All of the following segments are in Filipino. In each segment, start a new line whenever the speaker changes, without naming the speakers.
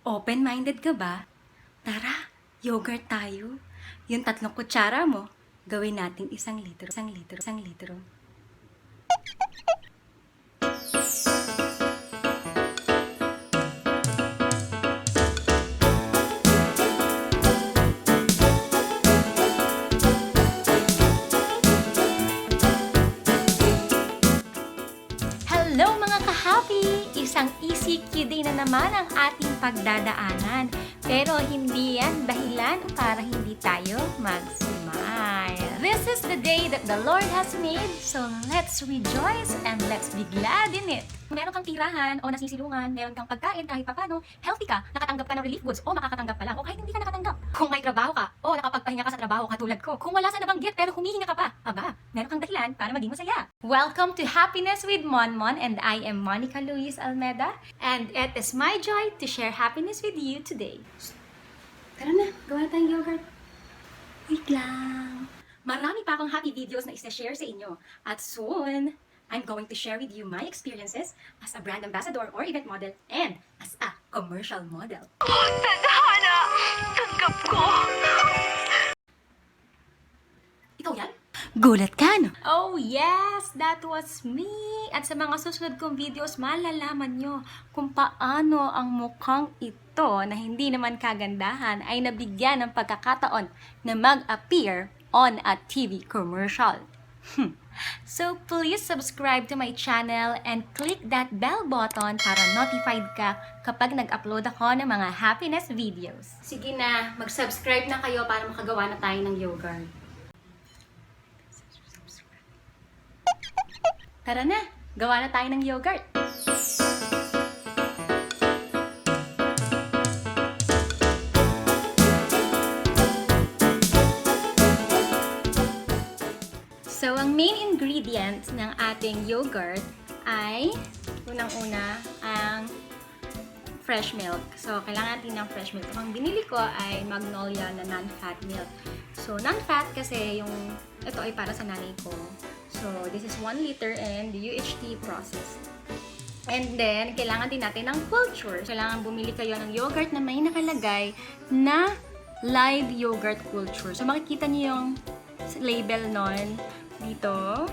Open-minded ka ba? Tara, yogurt tayo. Yung 3 kutsara mo, gawin nating 1 litro. 1 litro, 1 litro. Hello mga ka-happy! Isang easy kidding na naman ang ating pagdadaanan. Pero hindi yan dahilan para hindi tayo mag-smile. This is the day that the Lord has made, so let's rejoice and let's be glad in it. Kung meron kang tirahan o nasisilungan, meron kang pagkain kahit papano, healthy ka, nakatanggap ka ng relief goods o makakatanggap ka lang o kahit hindi ka nakatanggap. Kung may trabaho ka o nakapagpahinga ka sa trabaho katulad ko, kung wala sa nabanggit pero humihinga ka pa, aba, meron kang dahilan para maging masaya. Welcome to Happiness with Monmon, and I am Monica Luis Almeda, and it is my joy to share happiness with you today. Tara na, gawa tayong yogurt. Wait lang. Marami pa akong happy videos na isa-share sa inyo. At soon, I'm going to share with you my experiences as a brand ambassador or event model and as a commercial model.
Tadhana! Tanggap ko!
Ikaw yan? Gulat ka, no? Oh yes, that was me! At sa mga susunod kong videos, malalaman nyo kung paano ang mukhang ito na hindi naman kagandahan ay nabigyan ng pagkakataon na mag-appear on a TV commercial. So please subscribe to my channel and click that bell button para notified ka kapag nag-upload ako ng mga happiness videos. Sige na, mag-subscribe na kayo para makagawa na tayo ng yogurt. Tara na, gawa na tayo ng yogurt. So, ang main ingredient ng ating yogurt ay, unang-una, ang fresh milk. So, kailangan natin ng fresh milk. Ang binili ko ay Magnolia na non-fat milk. So, non-fat kasi ito ay para sa nanay ko. So, this is 1 liter and UHT process. And then, kailangan din natin ng culture. Kailangan bumili kayo ng yogurt na may nakalagay na live yogurt culture. So, makikita niyo yung label nun dito.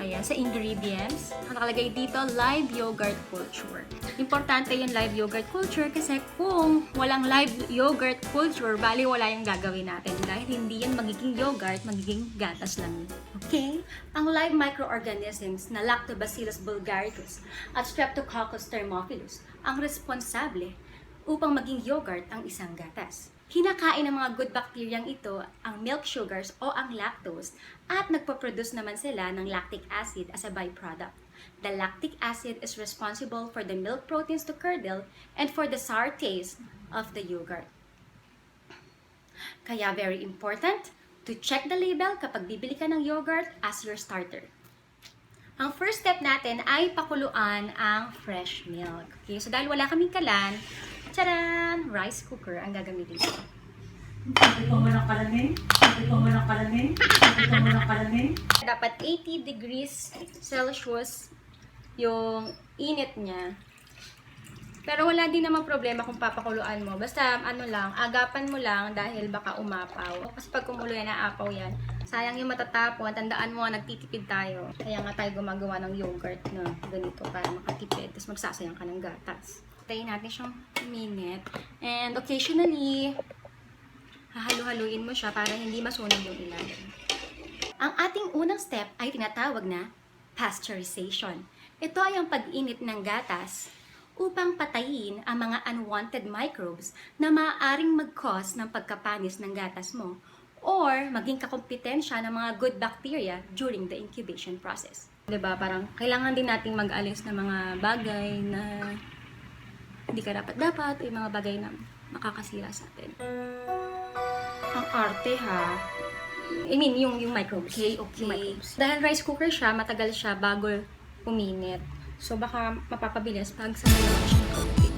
Ayan, sa ingredients. Nakalagay dito, live yogurt culture. Importante yung live yogurt culture kasi kung walang live yogurt culture, bali wala yung gagawin natin. Dahil hindi yan magiging yogurt, magiging gatas lang. Okay? Ang live microorganisms na Lactobacillus bulgaricus at Streptococcus thermophilus ang responsable upang maging yogurt ang isang gatas. Kinakain ng mga good bacteriang ito ang milk sugars o ang lactose at nagpo-produce naman sila ng lactic acid as a byproduct. The lactic acid is responsible for the milk proteins to curdle and for the sour taste of the yogurt. Kaya very important to check the label kapag bibili ka ng yogurt as your starter. Ang first step natin ay pakuluan ang fresh milk. Okay, so dahil wala kaming kalan, tcharan! Rice cooker ang gagamitin ko. Dapat 80 degrees Celsius yung init niya. Pero wala din namang problema kung papakuluan mo. Basta agapan mo lang dahil baka umapaw. Kasi pag kumulo yan, naapaw yan. Sayang yung matatapon. Tandaan mo, nagtitipid tayo. Kaya nga tayo gumagawa ng yogurt na ganito para makatipid. Tapos magsasayang ka ng gatas. Tayin natin siyang minute. And occasionally, hahalu-haluin mo siya para hindi masunog yung ilalim. Ang ating unang step ay tinatawag na pasteurization. Ito ay ang pag-init ng gatas upang patayin ang mga unwanted microbes na maaaring mag-cause ng pagkapanis ng gatas mo or maging kakompetensya ng mga good bacteria during the incubation process. Diba? Parang kailangan din nating mag-alis ng mga bagay na hindi ka dapat-dapat, yung mga bagay na makakasira sa atin. Ang arte ha. I mean, yung microbes. Okay. Microbes. Dahil rice cooker siya, matagal siya bago uminit. So, baka mapapabilis pag sa mga siya ng kaunti.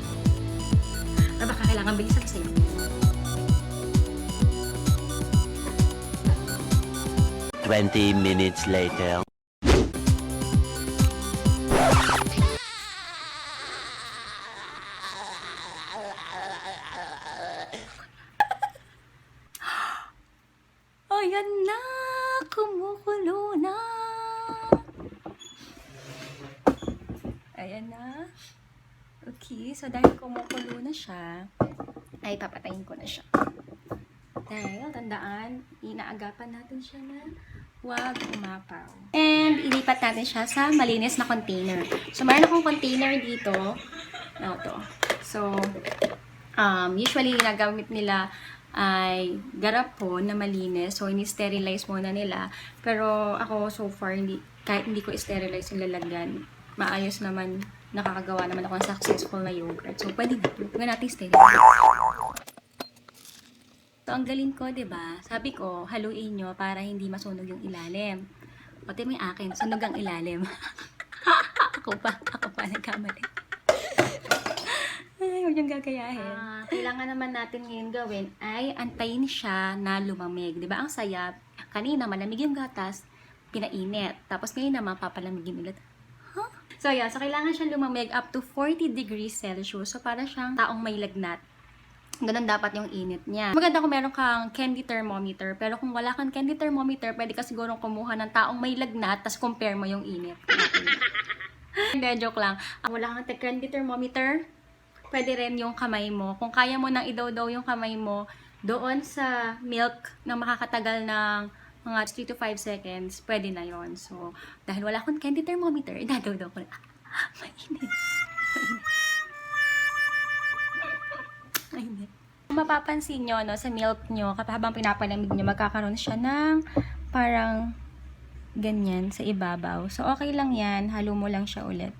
Or baka kailangan bilisan kasi yun.
20 minutes later. 20 minutes later.
Ayan na! Kumukulo na! Ayan na. Okay, so dahil kumukulo na siya, ay papatayin ko na siya. Dahil, tandaan, inaagapan natin siya na huwag umapaw. And, ilipat natin siya sa malinis na container. So, mayroon akong container dito. To. So, usually, ginagamit nila ay garapon na malinis. So, ini-sterilize muna nila. Pero, ako, so far, kahit hindi ko i-sterilize yung lalagyan, maayos naman, nakakagawa naman ako ng successful na yogurt. So, pwede natin sterilize. So, ang galing ko, 'di ba? Sabi ko, haluin nyo para hindi masunog yung ilalim. Pati may akin, sunog ang ilalim. ako pa nagkamali. Ay, huwag niyong gagayahin. Kailangan naman natin ngayon gawin ay antayin siya na lumamig. 'Di ba? Ang saya. Kanina, malamig yung gatas, pinainit. Tapos ngayon naman, papalamigin ulit. Huh? So, yeah. So, kailangan siya lumamig up to 40 degrees Celsius. So, para siyang taong may lagnat. Ganun dapat yung init niya. Maganda kung meron kang candy thermometer, pero kung wala kang candy thermometer, pwede ka sigurong kumuha ng taong may lagnat, tas compare mo yung init. Hindi, joke lang. Wala kang candy thermometer, pwede rin yung kamay mo. Kung kaya mo nang idaw-daw yung kamay mo doon sa milk na makakatagal ng mga 3 to 5 seconds, pwede na yon. So, dahil wala akong candy thermometer, idadaw-daw ko na. Mainit. Mainit. Kung mapapansin nyo, no, sa milk nyo, habang pinapalamig nyo, magkakaroon siya ng parang ganyan sa ibabaw. So, okay lang yan. Halo mo lang siya ulit.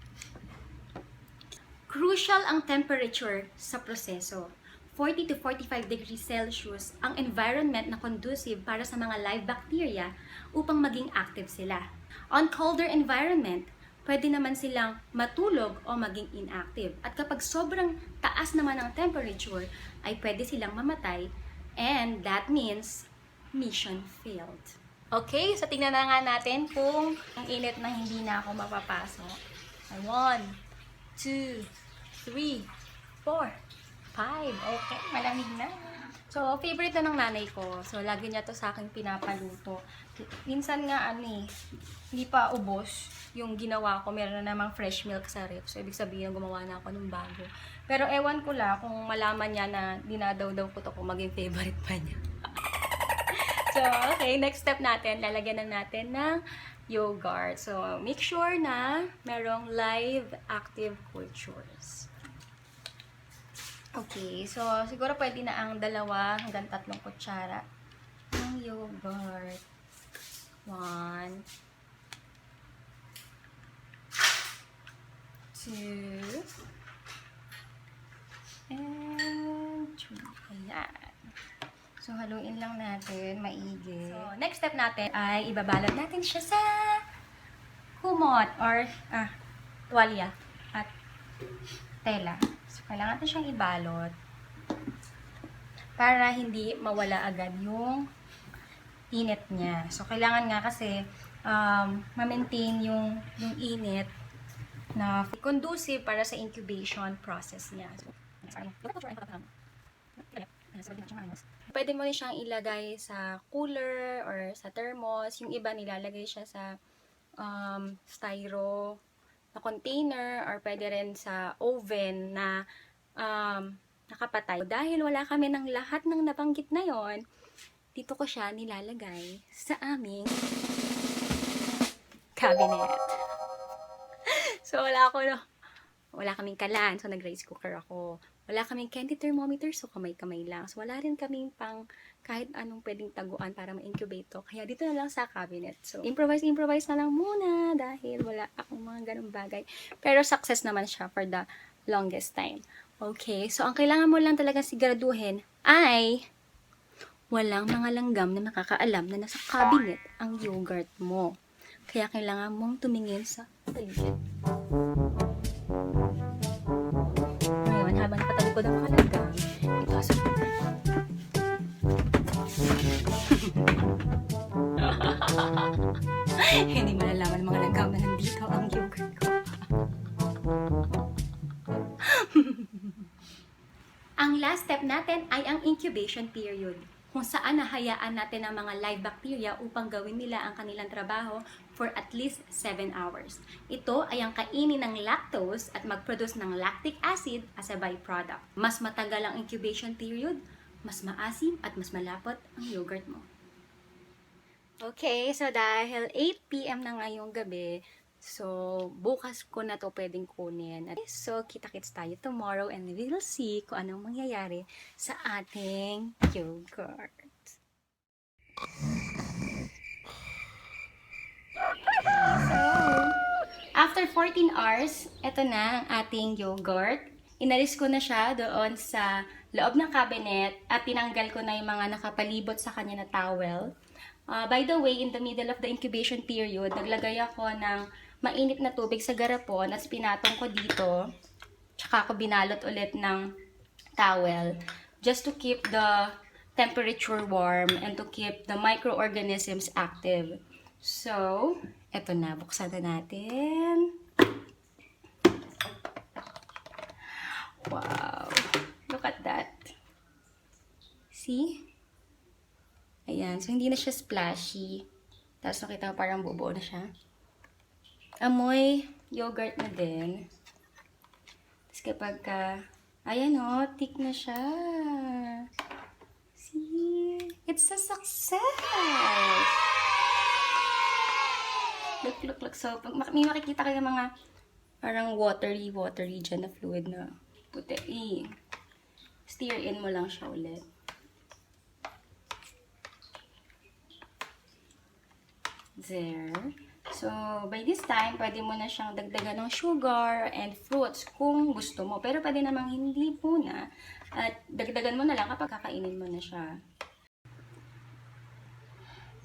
Crucial ang temperature sa proseso. 40 to 45 degrees Celsius ang environment na conducive para sa mga live bacteria upang maging active sila. On colder environment, pwede naman silang matulog o maging inactive. At kapag sobrang taas naman ang temperature, ay pwede silang mamatay. And that means mission failed. Okay, so tingnan na nga natin kung ang init na hindi na ako mapapasok. 1, 2, 3, 4, 5. Okay, malamig na. So, favorite na ng nanay ko. So, lagi niya to sa akin pinapaluto. Minsan nga, hindi pa ubos yung ginawa ko. Meron na namang fresh milk sa ref. So, ibig sabihin, gumawa na ako ng bago. Pero, ewan ko lang kung malaman niya na dinadaw-daw ko to kung maging favorite pa niya. So, okay, next step natin, lalagyan na natin ng yogurt. So, make sure na merong live active cultures. Okay, so siguro pwede na ang 2 hanggang 3 kutsara ng yogurt. 1, 2, and 3. Ayan. So, haluin lang natin, maigi. So, next step natin ay ibabalot natin siya sa kumot or tuwalya at tela. So, kailangan natin siyang ibalot para hindi mawala agad yung init niya. So, kailangan nga kasi ma-maintain yung init na conducive para sa incubation process niya. So, pwede mo rin siyang ilagay sa cooler or sa thermos. Yung iba nilalagay siya sa styro na container or pwede rin sa oven na nakapatay. Dahil wala kami ng lahat ng nabanggit na yon, dito ko siya nilalagay sa aming cabinet. So, wala kaming kalan, so nag-rice cooker ako. Wala kaming candy thermometer, so kamay-kamay lang. So, wala rin kaming pang kahit anong pwedeng taguan para ma-incubate to. Kaya dito na lang sa cabinet. So, improvise na lang muna dahil wala akong mga ganung bagay. Pero success naman siya for the longest time. Okay, so ang kailangan mo lang talaga siguraduhin ay walang mga langgam na nakakaalam na nasa cabinet ang yogurt mo. Kaya kailangan mong tumingin sa paligid. Ngayon, habang napatalikod ang kalanggam, ipasok mo. Hindi malalaman mga langgam na nandito ang yogurt ko. Ang last step natin ay ang incubation period, kung saan nahayaan natin ang mga live bacteria upang gawin nila ang kanilang trabaho for at least 7 hours. Ito ay ang kainin ng lactose at mag-produce ng lactic acid as a byproduct. Mas matagal ang incubation period, mas maasim at mas malapot ang yogurt mo. Okay, so dahil 8 p.m. na ngayong gabi, so bukas ko na to pwedeng kunin. So kita-kits tayo tomorrow and we will see kung anong mangyayari sa ating yogurt. So, after 14 hours, ito na ang ating yogurt. Inalis ko na siya doon sa loob ng cabinet at tinanggal ko na yung mga nakapalibot sa kanya na towel. By the way, in the middle of the incubation period, naglagay ako ng mainit na tubig sa garapon at pinatong ko dito. Tsaka ako binalot ulit ng towel just to keep the temperature warm and to keep the microorganisms active. So, eto na. Buksan na natin. Wow! Look at that. See? Ayan. So, hindi na siya splashy. Tapos, nakita ko parang bubuo na siya. Amoy yogurt na din. Tapos, kapag ayan o, thick na siya. See? It's a success! Look. So, pag may makikita kayo mga parang watery dyan na fluid na puti. Stir in mo lang siya ulit. There. So, by this time, pwede mo na siyang dagdagan ng sugar and fruits kung gusto mo. Pero pwede namang hindi muna. At dagdagan mo na lang kapag kakainin mo na siya.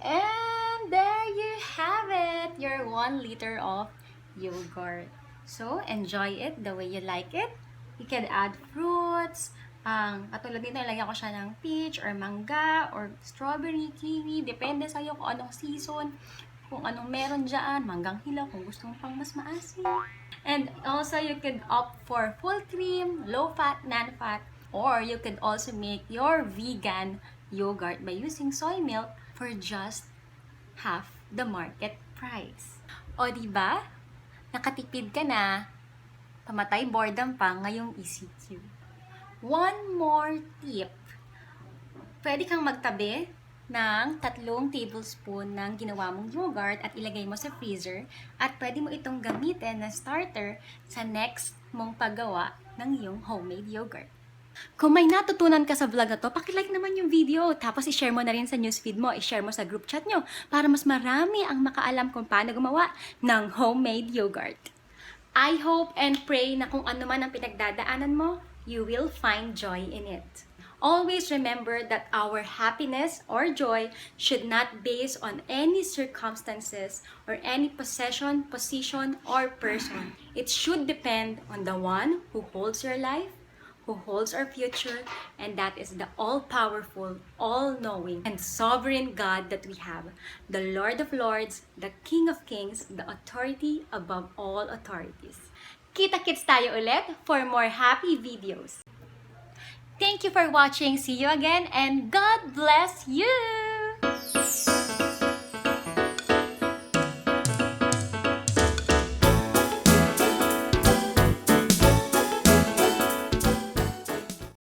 And there you have it! Your 1 liter of yogurt. So, enjoy it the way you like it. You can add fruits. Katulad nito, nilagyan ko siya ng peach or mangga or strawberry, kiwi. Depende sa'yo kung anong season, kung anong meron dyan, manggang hilaw, kung gusto mo pang mas maasim. And also, you could opt for full cream, low-fat, non-fat, or you could also make your vegan yogurt by using soy milk for just half the market price. O diba? Nakatipid ka na, pamatay boredom pa ngayong ECQ. One more tip. Pwede kang magtabi ng 3 tablespoon ng ginawa mong yogurt at ilagay mo sa freezer at pwede mo itong gamitin na starter sa next mong paggawa ng iyong homemade yogurt. Kung may natutunan ka sa vlog na to, pakilike naman yung video. Tapos i-share mo na rin sa newsfeed mo, i-share mo sa group chat nyo para mas marami ang makaalam kung paano gumawa ng homemade yogurt. I hope and pray na kung ano man ang pinagdadaanan mo, you will find joy in it. Always remember that our happiness or joy should not base on any circumstances or any possession, position, or person. It should depend on the one who holds your life, who holds our future, and that is the all-powerful, all-knowing, and sovereign God that we have, the Lord of Lords, the King of Kings, the authority above all authorities. Kita-kits tayo ulit for more happy videos. Thank you for watching. See you again, and God bless you!